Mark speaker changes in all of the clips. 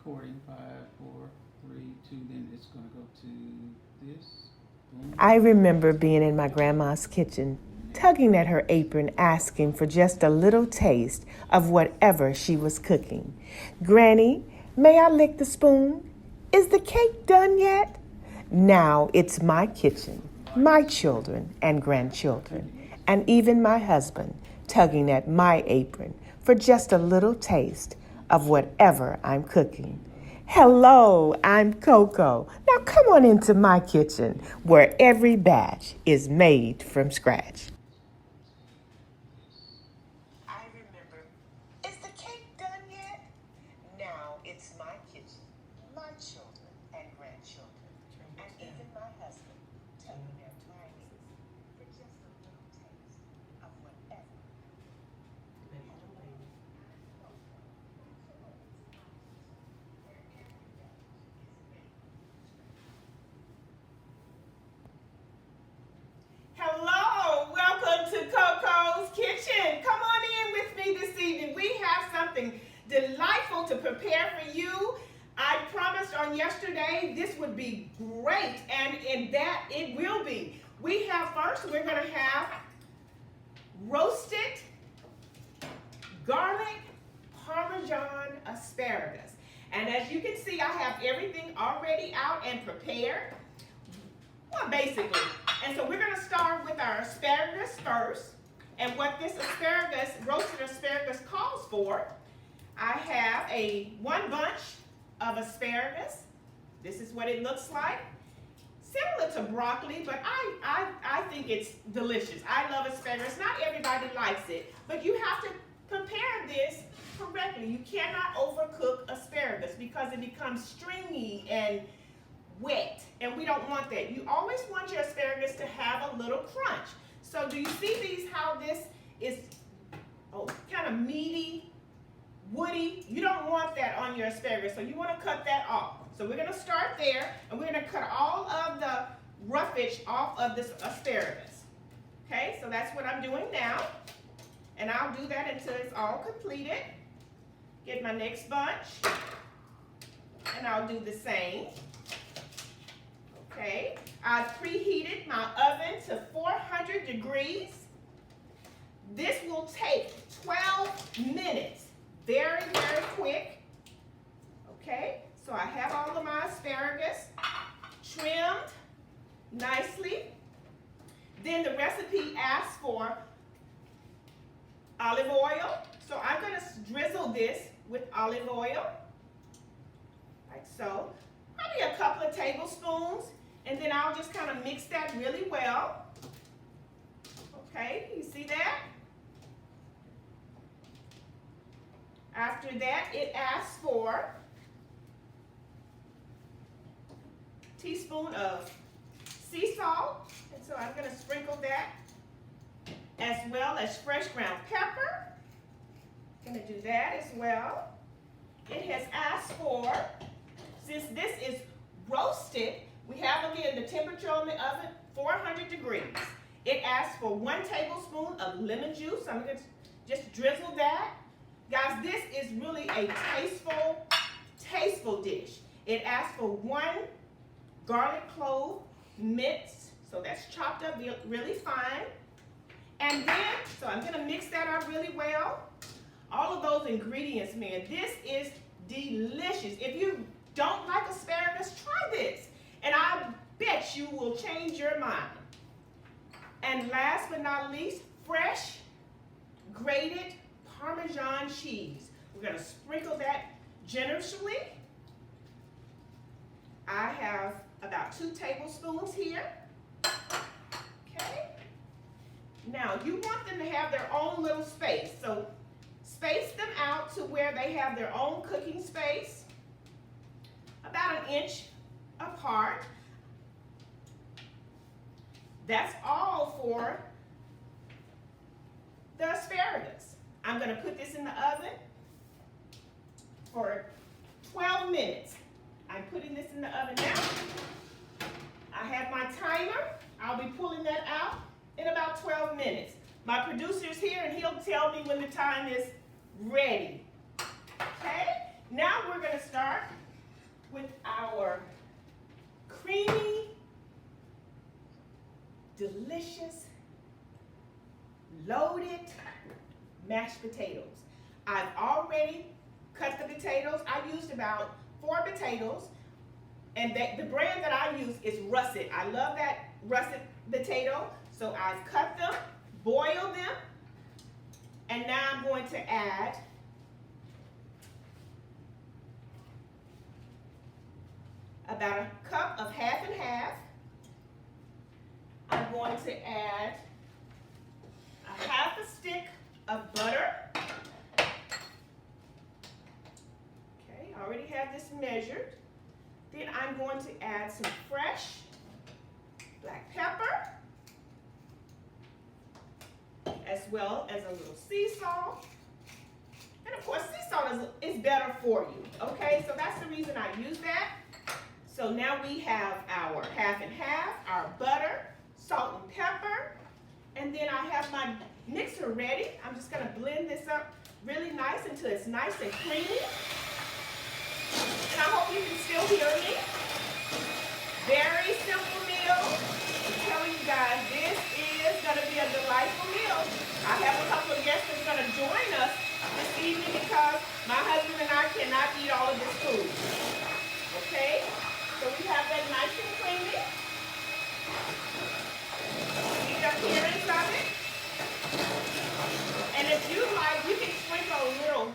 Speaker 1: recording. 5, 4, 3, 2. Then it's going to go to this. Boom.
Speaker 2: I remember being in my grandma's kitchen, tugging at her apron, asking for just a little taste of whatever she was cooking. Granny, may I lick the spoon? Is the cake done yet? Now it's my kitchen, my children and grandchildren, and even my husband tugging at my apron for just a little taste of whatever I'm cooking. Hello, I'm Coco. Now come on into my kitchen where every batch is made from scratch. I remember, is the cake done yet? Now it's my kitchen, my children and grandchildren, and even my husband tugging at my knees for just a little taste of whatever. Hello, welcome to Coco's Kitchen. Come on in with me this evening. We have something delightful to prepare for you. I promised on yesterday this would be great, and in that it will be. We have first, we're going to have roasted garlic Parmesan asparagus. And as you can see, I have everything already out and prepared. Well, basically. And so we're going to start with our asparagus first. And what this asparagus, roasted asparagus calls for, I have one bunch of asparagus. This is what it looks like. Similar to broccoli, but I think it's delicious. I love asparagus. Not everybody likes it, but you have to prepare this correctly. You cannot overcook asparagus because it becomes stringy and wet, and we don't want that. You always want your asparagus to have a little crunch. So do you see these, how this is kind of meaty, woody? You don't want that on your asparagus, so you want to cut that off. So we're going to start there, and we're going to cut all of the roughage off of this asparagus. Okay, so that's what I'm doing now, and I'll do that until it's all completed. Get my next bunch, and I'll do the same. Okay, I've preheated my oven to 400 degrees. This will take 12 minutes, very, very quick. Okay, so I have all of my asparagus trimmed nicely. Then the recipe asks for olive oil. So I'm going to drizzle this with olive oil, like so. Probably a couple of tablespoons. And then I'll just kind of mix that really well. Okay, you see that? After that, it asks for a teaspoon of sea salt. And so I'm going to sprinkle that, as well as fresh ground pepper. I'm going to do that as well. It has asked for, since this is roasted, we have, again, the temperature on the oven, 400 degrees. It asks for 1 tablespoon of lemon juice. I'm going to just drizzle that. Guys, this is really a tasteful dish. It asks for 1 garlic clove minced, so that's chopped up really fine. And then, so I'm going to mix that up really well. All of those ingredients, man, this is delicious. If you don't like asparagus, try this. And I bet you will change your mind. And last but not least, fresh grated Parmesan cheese. We're going to sprinkle that generously. I have about 2 tablespoons here. Okay. Now, you want them to have their own little space. So space them out to where they have their own cooking space, about 1 inch apart. That's all for the asparagus. I'm going to put this in the oven for 12 minutes. I'm putting this in the oven now. I have my timer. I'll be pulling that out in about 12 minutes. My producer's here and he'll tell me when the time is ready. Okay? Now we're going to start with our creamy, delicious, loaded mashed potatoes. I've already cut the potatoes. I used about 4 potatoes, and the brand that I use is Russet. I love that Russet potato, so I've cut them, boiled them, and now I'm going to add about a cup of half and half. I'm going to add a half a stick of butter. Okay, I already have this measured. Then I'm going to add some fresh black pepper, as well as a little sea salt. And of course, sea salt is better for you, okay? So that's the reason I use that. So now we have our half and half, our butter, salt and pepper, and then I have my mixer ready. I'm just gonna blend this up really nice until it's nice and creamy. And I hope you can still hear me. Very simple meal. I'm telling you guys, this is gonna be a delightful meal. I have a couple of guests that's gonna join us this evening because my husband and I cannot eat all of this food. Okay? So we have that nice and creamy. See the appearance of it. And if you like, you can sprinkle a little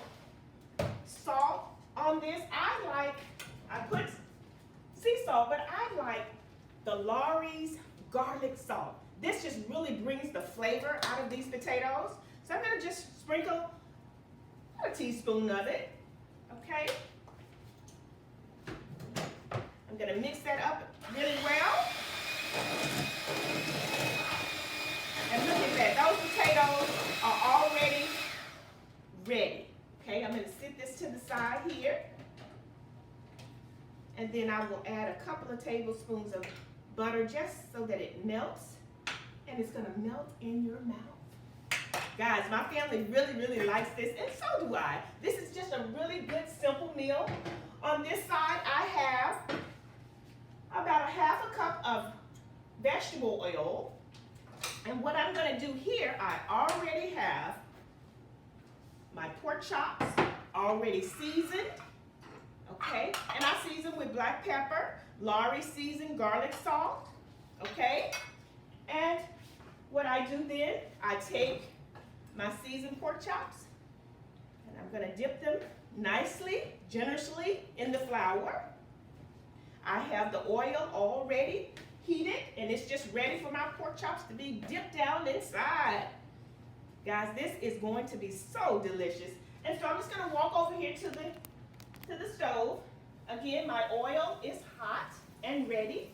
Speaker 2: salt on this. I put sea salt, but I like the Lawry's garlic salt. This just really brings the flavor out of these potatoes. So I'm gonna just sprinkle a teaspoon of it, okay? I'm gonna mix that up really well. And look at that, those potatoes are already ready. Okay, I'm gonna sit this to the side here. And then I will add a couple of tablespoons of butter just so that it melts. And it's gonna melt in your mouth. Guys, my family really, really likes this, and so do I. This is just a really good, simple meal. On this side, I have about a half a cup of vegetable oil. And what I'm gonna do here, I already have my pork chops already seasoned, okay? And I season with black pepper, Lawry seasoned garlic salt, okay? And what I do then, I take my seasoned pork chops and I'm gonna dip them nicely, generously in the flour. I have the oil already heated and it's just ready for my pork chops to be dipped down inside. Guys, this is going to be so delicious. And so I'm just gonna walk over here to the stove. Again, my oil is hot and ready.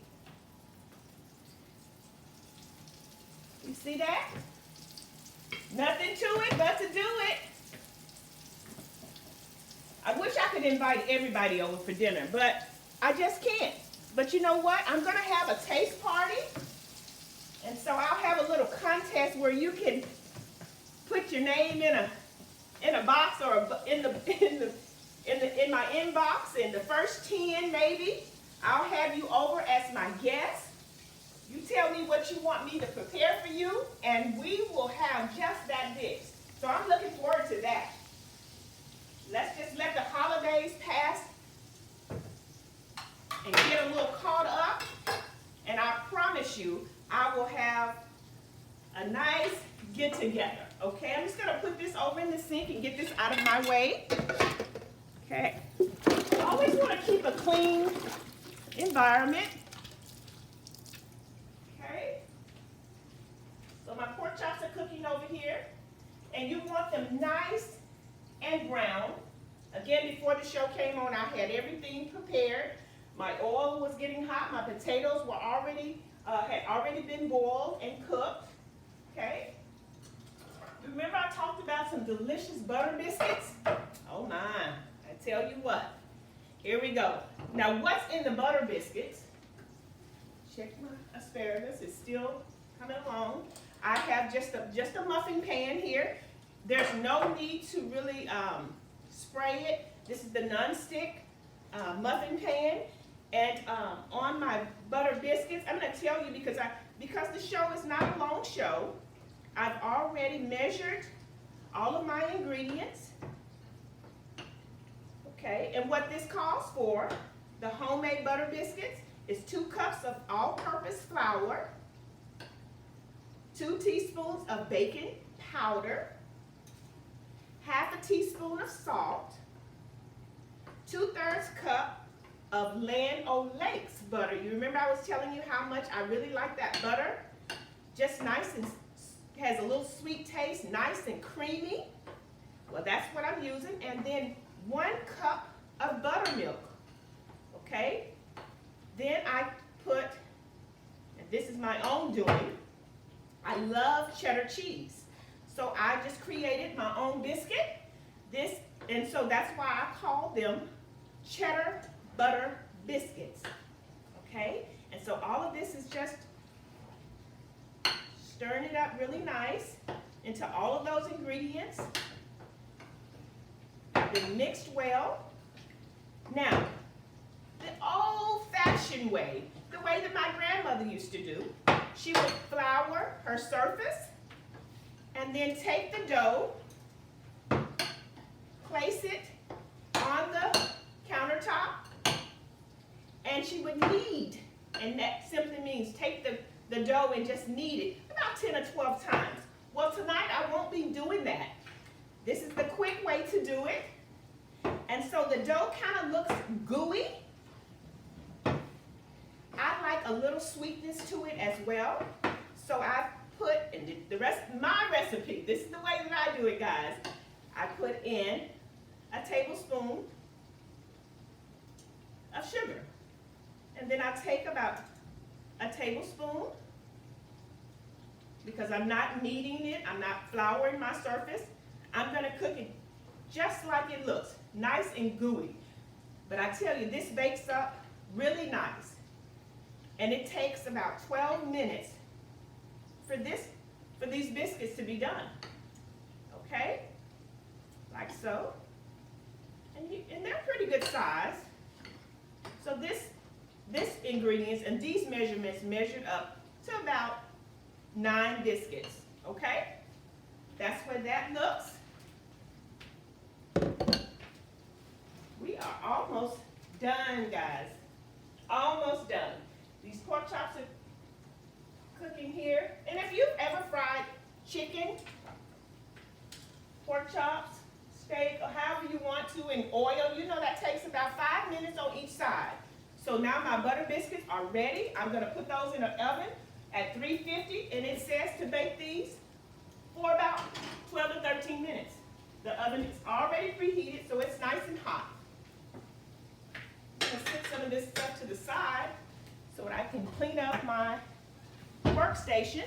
Speaker 2: You see that? Nothing to it but to do it. I wish I could invite everybody over for dinner, but I just can't. But you know what? I'm gonna have a taste party. And so I'll have a little contest where you can put your name in a box or in my inbox, and the first 10 maybe, I'll have you over as my guest. You tell me what you want me to prepare for you, and we will have just that dish. So I'm looking forward to that. Let's just let the holidays pass and get a little caught up, and I promise you, I will have a nice get together. Okay, I'm just gonna put this over in the sink and get this out of my way. Okay, I always want to keep a clean environment. Okay, so my pork chops are cooking over here, and you want them nice and brown. Again, before the show came on, I had everything prepared. My oil was getting hot. My potatoes were had already been boiled and cooked. Okay. Remember I talked about some delicious butter biscuits? Oh my, I tell you what. Here we go. Now what's in the butter biscuits? Check my asparagus, it's still coming along. I have just a muffin pan here. There's no need to really spray it. This is the non-stick muffin pan. And on my butter biscuits, I'm going to tell you because the show is not a long show, I've already measured all of my ingredients. Okay, and what this calls for, the homemade butter biscuits, is 2 cups of all-purpose flour, 2 teaspoons of baking powder, half a teaspoon of salt, 2/3 cup of Land O'Lakes butter. You remember I was telling you how much I really like that butter? Just nice and has a little sweet taste, nice and creamy. Well, that's what I'm using. And then 1 cup of buttermilk. Okay? Then I put, and this is my own doing, I love cheddar cheese. So I just created my own biscuit. And so that's why I call them cheddar butter biscuits. Okay? And so all of this is just stirring it up really nice into all of those ingredients. Been mixed well. Now, the old-fashioned way, the way that my grandmother used to do, she would flour her surface and then take the dough, place it on the countertop, and she would knead. And that simply means take the dough and just knead it about 10 or 12 times. Well, tonight I won't be doing that. This is the quick way to do it. And so the dough kind of looks gooey. I like a little sweetness to it as well. So I put in the rest, my recipe, this is the way that I do it, guys. I put in a tablespoon of sugar. And then I take about a tablespoon, because I'm not kneading it, I'm not flouring my surface. I'm going to cook it just like it looks, nice and gooey. But I tell you, this bakes up really nice. And it takes about 12 minutes for these biscuits to be done. Okay? Like so. And they're pretty good size. So this ingredients and these measurements measured up to about 9 biscuits. Okay? That's what that looks. We are almost done, guys. Almost done. These pork chops are cooking here. And if you've ever fried chicken, pork chops, steak, or however you want to in oil, you know that takes about 5 minutes on each side. So now my butter biscuits are ready. I'm going to put those in an oven at 350, and it says to bake these for about 12 to 13 minutes. The oven is already preheated, so it's nice and hot. I'm going to set some of this stuff to the side so that I can clean up my workstation.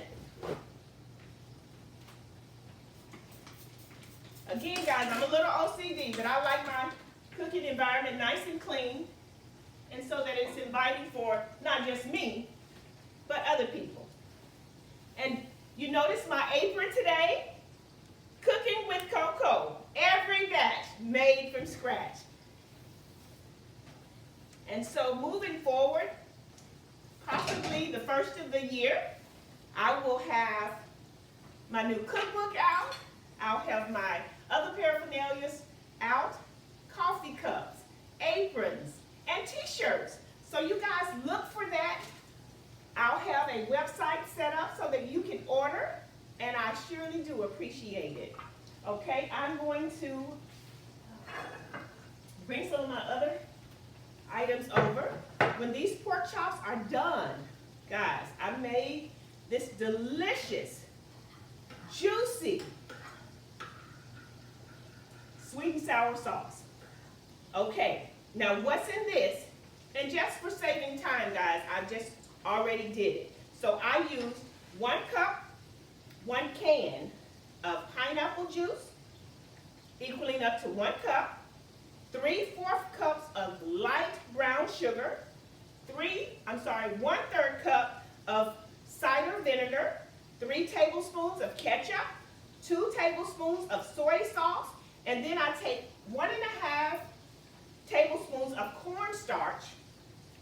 Speaker 2: Again, guys, I'm a little OCD, but I like my cooking environment nice and clean, and so that it's inviting for not just me, but other people. And you notice my apron today? Cooking with Coco. Every batch made from scratch. And so moving forward, possibly the first of the year, I will have my new cookbook out. I'll have my other paraphernalias out, coffee cups, aprons, and t-shirts. So you guys look for that. I'll have a website set up so that you can order, and I surely do appreciate it. Okay, I'm going to bring some of my other items over. When these pork chops are done, guys, I made this delicious, juicy, sweet and sour sauce. Okay, now what's in this? And just for saving time, guys, I just already did it. So I used 1 cup, 1 can of pineapple juice, equaling up to 1 cup, 3/4 cups of light brown sugar, 1/3 cup of cider vinegar, 3 tablespoons of ketchup, 2 tablespoons of soy sauce, and then I take 1.5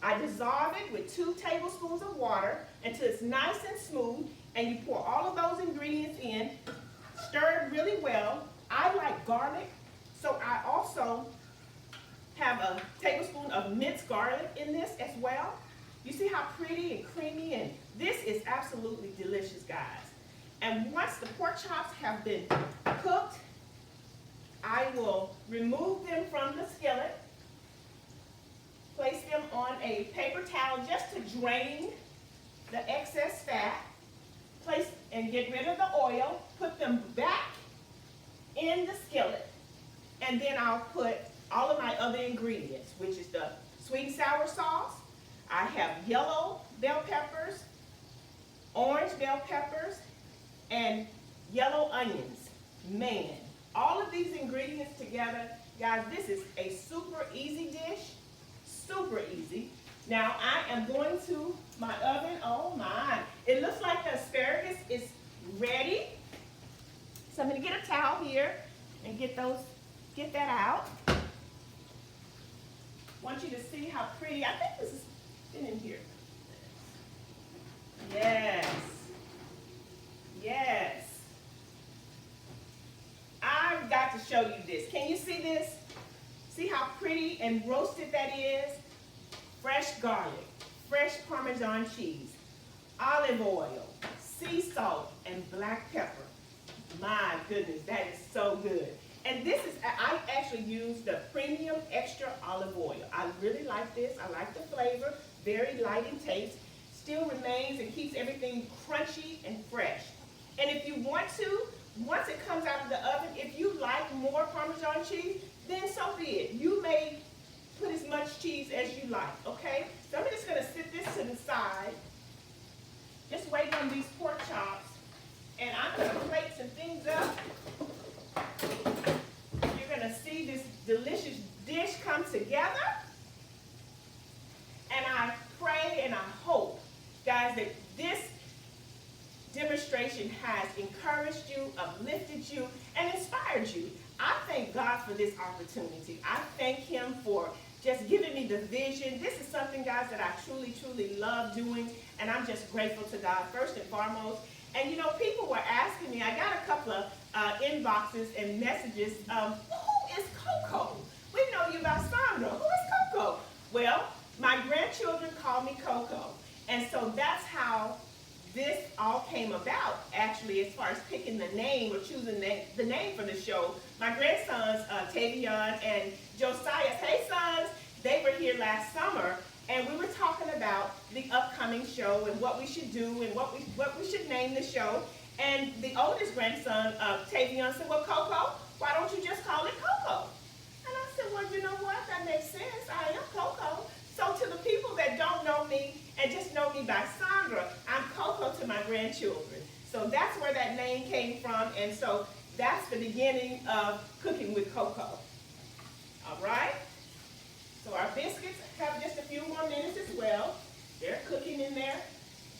Speaker 2: I dissolve it with 2 tablespoons of water until it's nice and smooth, and you pour all of those ingredients in, stir it really well. I like garlic, so I also have a tablespoon of minced garlic in this as well. You see how pretty and creamy, and this is absolutely delicious, guys. And once the pork chops have been cooked, I will remove them from the skillet, place them on a paper towel just to drain the excess fat, place and get rid of the oil, put them back in the skillet, and then I'll put all of my other ingredients, which is the sweet and sour sauce. I have yellow bell peppers, orange bell peppers, and yellow onions. Man, all of these ingredients together, guys, this is a super easy dish, super easy. Now I am going to my oven. Oh my, it looks like the asparagus is ready. So I'm gonna get a towel here and get that out. Want you to see how pretty, I think this has been in here. Yes, yes. I've got to show you this. Can you see this? See how pretty and roasted that is? Fresh garlic, fresh Parmesan cheese, olive oil, sea salt, and black pepper. My goodness, that is so good. And this is, I actually use the premium extra olive oil. I really like this. I like the flavor, very light in taste, still remains and keeps everything crunchy and fresh. And if you want to, once it comes out of the oven, if you like more Parmesan cheese, then so be it. You may put as much cheese as you like, okay? So I'm just gonna sit this to the side, just wait on these pork chops, and I'm gonna plate some things up. You're gonna see this delicious dish come together, and I pray and I hope, guys, that this demonstration has encouraged you, uplifted you, and inspired you. I thank God for this opportunity. I thank Him for just giving me the vision. This is something, guys, that I truly, truly love doing, and I'm just grateful to God first and foremost. And you know, people were asking me, I got a couple of inboxes and messages, who is Coco? We know you by Sandra. Who is Coco? Well, my grandchildren call me Coco, and so that's how this all came about, actually, as far as picking the name or choosing the name for the show. My grandsons, Tavion and Josiah, hey sons, they were here last summer, and we were talking about the upcoming show and what we should do and what we should name the show. And the oldest grandson, Tavion, said, well, Coco, why don't you just call it Coco? And I said, well, you know what, that makes sense. I am Coco. So to the people that don't know me and just know me by Sandra, I'm Coco to my grandchildren. So that's where that name came from, and so that's the beginning of Cooking with Coco. All right? So our biscuits have just a few more minutes as well. They're cooking in there,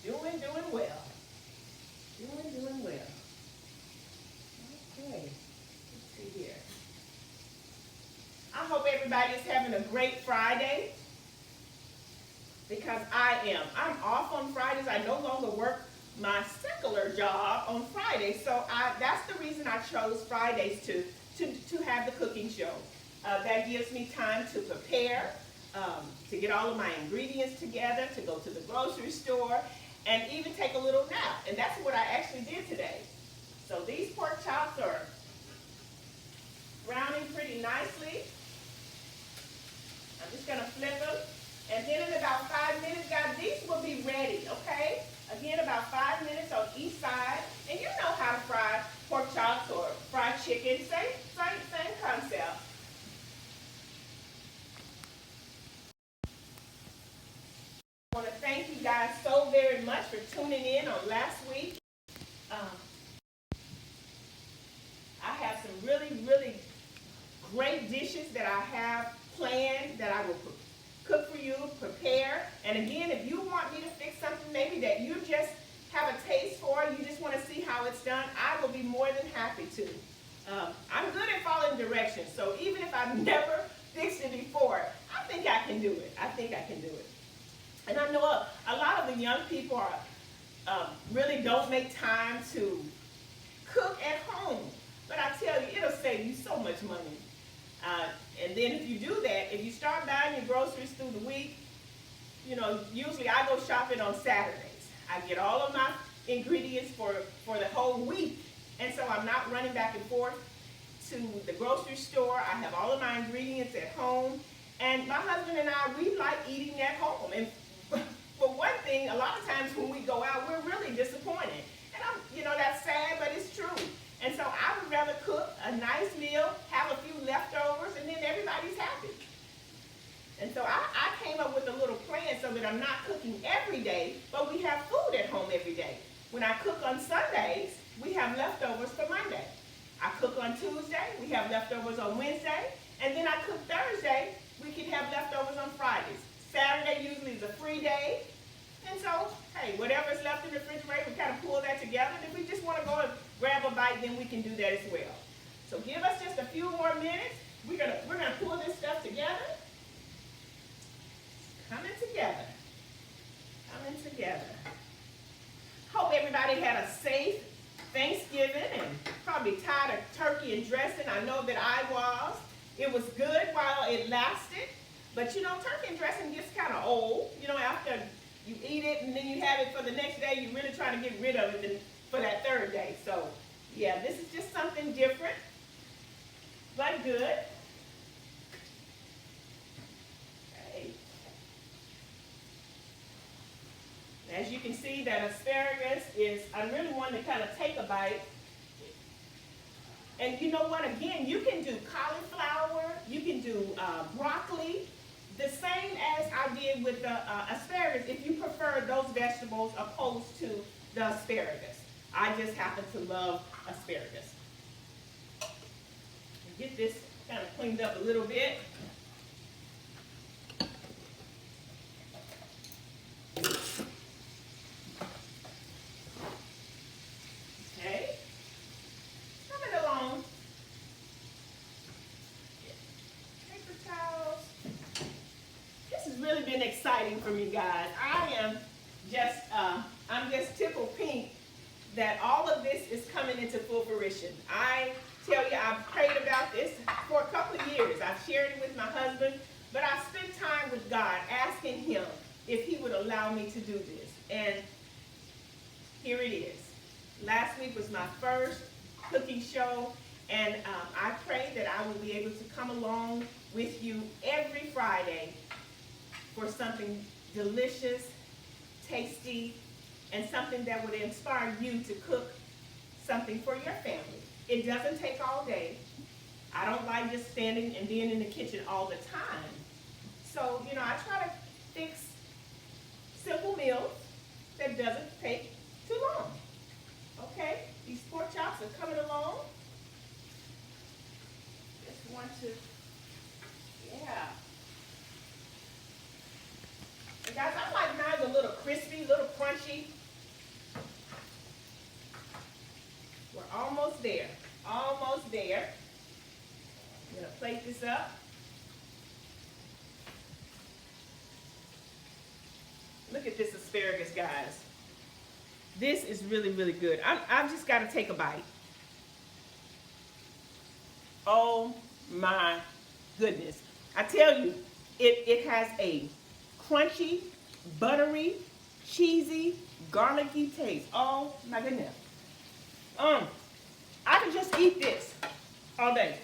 Speaker 2: doing well. Doing well. Okay, let's see here. I hope everybody is having a great Friday, because I am. I'm off on Fridays. I no longer work my secular job on Fridays, so that's the reason I chose Fridays to have the cooking show. That gives me time to prepare, to get all of my ingredients together, to go to the grocery store, and even take a little nap. And that's what I actually did today. So these pork chops are browning pretty nicely. I'm just gonna flip them. And then in about 5 minutes, guys, these will be ready, okay? Again, about 5 minutes on each side. And you know how to fry pork chops or fried chicken. Same concept. I want to thank you guys so very much for tuning in on last week. I have some really great dishes that I have planned that I will cook for you, prepare. And again, if you want me to fix something maybe that you just have a taste for, you just want to see how it's done, I will be more than happy to. I'm good at following directions, so even if I've never fixed it before, I think I can do it. I think I can do it. And I know a lot of the young people are really don't make time to cook at home. But I tell you, it'll save you so much money. And then if you do that, if you start buying your groceries through the week, you know, usually I go shopping on Saturdays. I get all of my ingredients for the whole week. And so I'm not running back and forth to the grocery store. I have all of my ingredients at home. And my husband and I, we like eating at home. And for one thing, a lot of times when we go out, we're really disappointed. And that's sad, but it's true. And so I would rather cook a nice meal, have a few leftovers, and then everybody's happy. And so I came up with a little plan so that I'm not cooking every day, but we have food at home every day. When I cook on Sundays, we have leftovers for Monday. I cook on Tuesday, we have leftovers on Wednesday, and then I cook Thursday, we can have leftovers on Fridays. Saturday usually is a free day, and so, hey, whatever's left in the refrigerator, we kind of pull that together, and if we just want to go and grab a bite, then we can do that as well. So give us just a few more minutes. We're gonna pull this stuff together. Coming together. Coming together. Hope everybody had a safe Thanksgiving and probably tired of turkey and dressing. I know that I was. It was good while it lasted. But turkey and dressing gets kind of old. After you eat it and then you have it for the next day, you really try to get rid of it for that third day. So, yeah, this is just something different, but good. Okay. As you can see, that asparagus I really want to kind of take a bite. And you know what? Again, you can do cauliflower, you can do broccoli, the same as I did with the asparagus, if you prefer those vegetables opposed to the asparagus. I just happen to love asparagus. Get this kind of cleaned up a little bit. Okay. Coming along. Paper towels. This has really been exciting for me, guys. I'm just tickled pink that all of this is coming into full fruition. I tell you, I've prayed about this for a couple of years. I've shared it with my husband, but I spent time with God asking him if he would allow me to do this. And here it is. Last week was my first cooking show, and I pray that I will be able to come along with you every Friday for something delicious, tasty, and something that would inspire you to cook something for your family. It doesn't take all day. I don't like just standing and being in the kitchen all the time. So, I try to fix simple meals that doesn't take too long. Okay, these pork chops are coming along. Just want to, yeah. And guys, I like mine a little crispy, a little crunchy. We're almost there. Almost there. I'm going to plate this up. Look at this asparagus, guys. This is really, really good. I've just got to take a bite. Oh my goodness. I tell you, it has a crunchy, buttery, cheesy, garlicky taste. Oh my goodness. I could just eat this all day.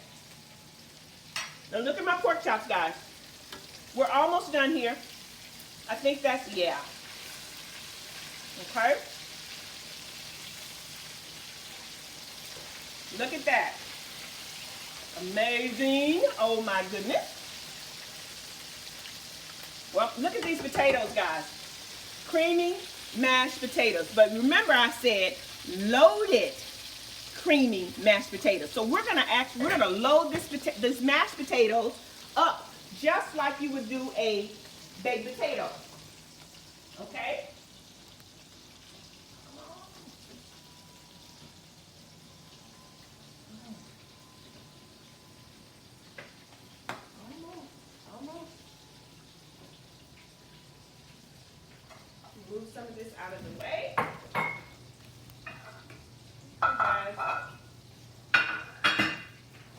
Speaker 2: Now look at my pork chops, guys. We're almost done here. I think that's, yeah. Okay. Look at that. Amazing. Oh my goodness. Well, look at these potatoes, guys. Creamy mashed potatoes. But remember I said loaded creamy mashed potatoes. So we're gonna load this mashed potatoes up just like you would do a baked potato. Okay? Almost. some of this out of the way. Okay, guys.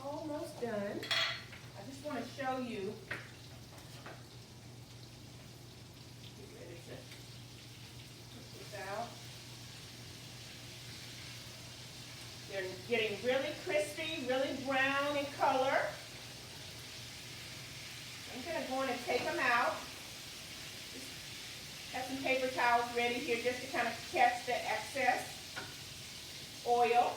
Speaker 2: Almost done. I just want to show you. Get ready to put this out. They're getting really crispy, really brown in color. I'm going to go in and take them out. Just have some paper towels ready here just to kind of catch the excess oil.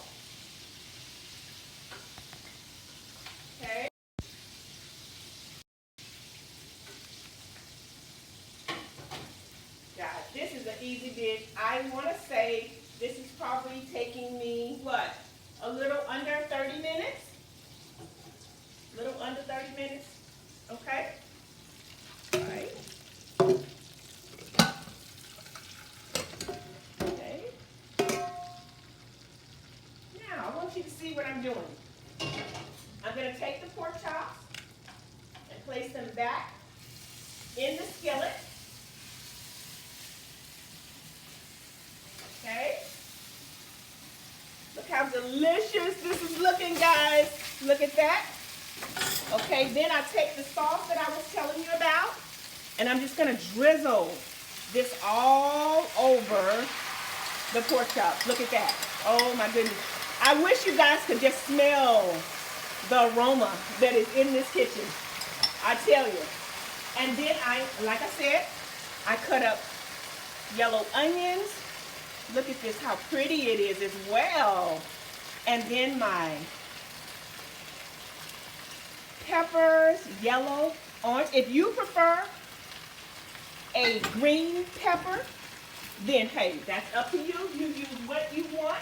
Speaker 2: Okay. Guys, this is an easy dish. I want to say this is probably taking me, what, a little under 30 minutes? A little under 30 minutes, okay? All right. Okay. Now, I want you to see what I'm doing. I'm going to take the pork chops and place them back in the skillet. Okay. Look how delicious this is looking, guys. Look at that. Okay, then I take the sauce that I was telling you about, and I'm just going to drizzle this all over the pork chops. Look at that. Oh, my goodness. I wish you guys could just smell the aroma that is in this kitchen. I tell you. And then like I said, I cut up yellow onions. Look at this, how pretty it is as well. And then my peppers, yellow, orange. If you prefer a green pepper, then hey, that's up to you. You use what you want,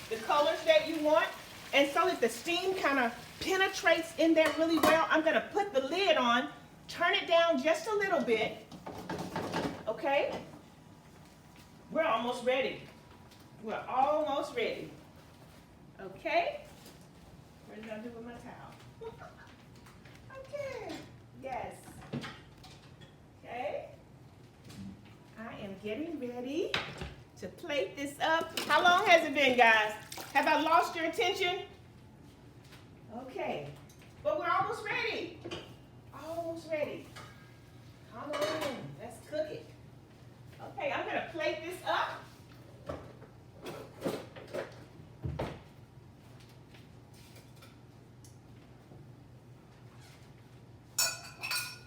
Speaker 2: the colors that you want. And so that the steam kind of penetrates in there really well, I'm going to put the lid on, turn it down just a little bit. Okay? We're almost ready. We're almost ready. Okay? What did I do with my towel? Okay. Yes. Okay. I am getting ready to plate this up. How long has it been, guys? Have I lost your attention? Okay. But we're almost ready. Almost ready. Come on. Let's cook it. Okay, I'm going to plate this up.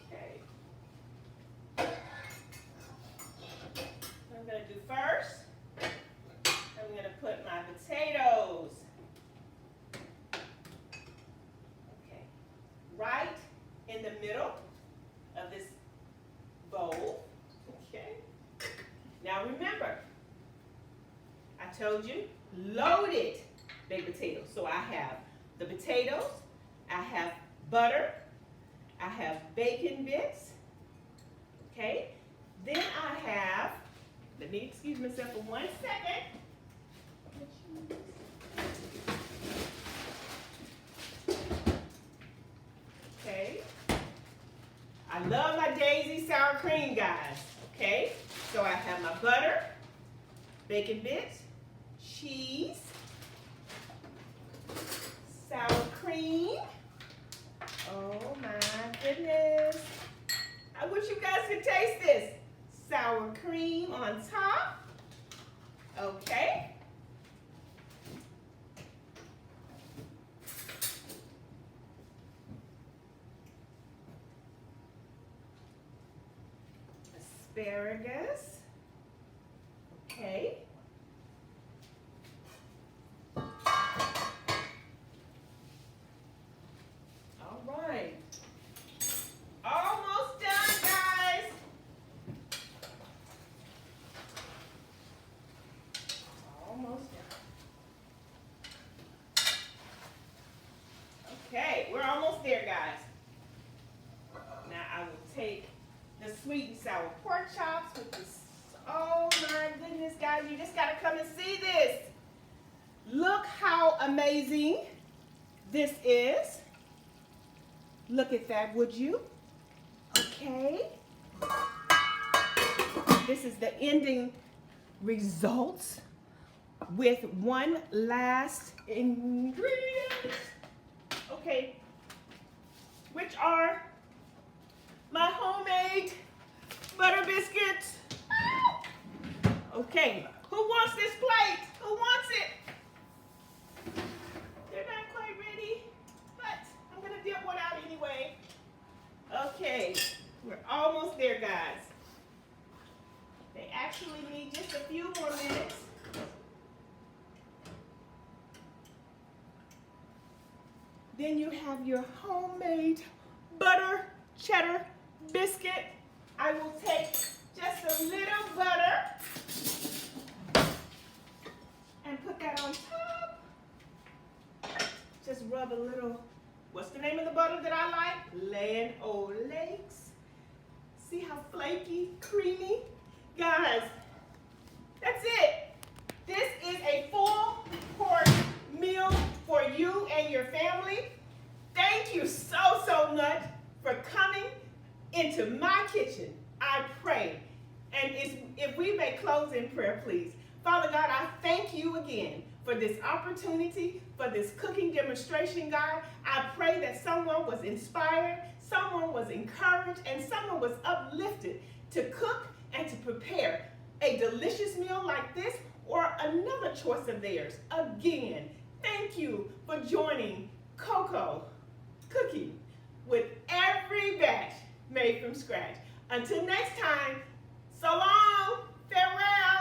Speaker 2: Okay. What I'm going to do first, I'm going to put my potatoes. Okay. Right in the middle of this bowl. Okay. Now remember, I told you, loaded baked potatoes. So I have the potatoes, I have butter, I have bacon bits, okay? Then I have, let me excuse myself for 1 second. Okay. I love my Daisy sour cream, guys, okay? So I have my butter, bacon bits, cheese, sour cream. Oh my goodness. I wish you guys could taste this. Sour cream on top. Okay. Asparagus. Okay. All right. Almost done, guys. Almost done. Okay, we're almost there, guys. Now I will take the sweet and sour pork chops with this. Oh my goodness, guys, you just gotta come and see this. Look how amazing this is. Look at that, would you? Okay. This is the ending results with one last ingredient. Okay, which are my homemade butter biscuits. Okay, who wants this plate? Who wants it? They're not quite ready, but I'm gonna dip one out anyway. Okay, we're almost there, guys. They actually need just a few more minutes. Then you have your homemade butter cheddar biscuit. I will take just a little butter and put that on top. Just rub a little, what's the name of the butter that I like? Land O'Lakes. See how flaky, creamy? Guys, that's it. This is a full course meal for you and your family. Thank you so much for coming into my kitchen. I pray. And if we may close in prayer, please. Father God, I thank you again for this opportunity, for this cooking demonstration, God. I pray that someone was inspired, someone was encouraged, and someone was uplifted to cook and to prepare a delicious meal like this or another choice of theirs. Again, thank you for joining Coco Cooking with every batch made from scratch. Until next time, so long, farewell.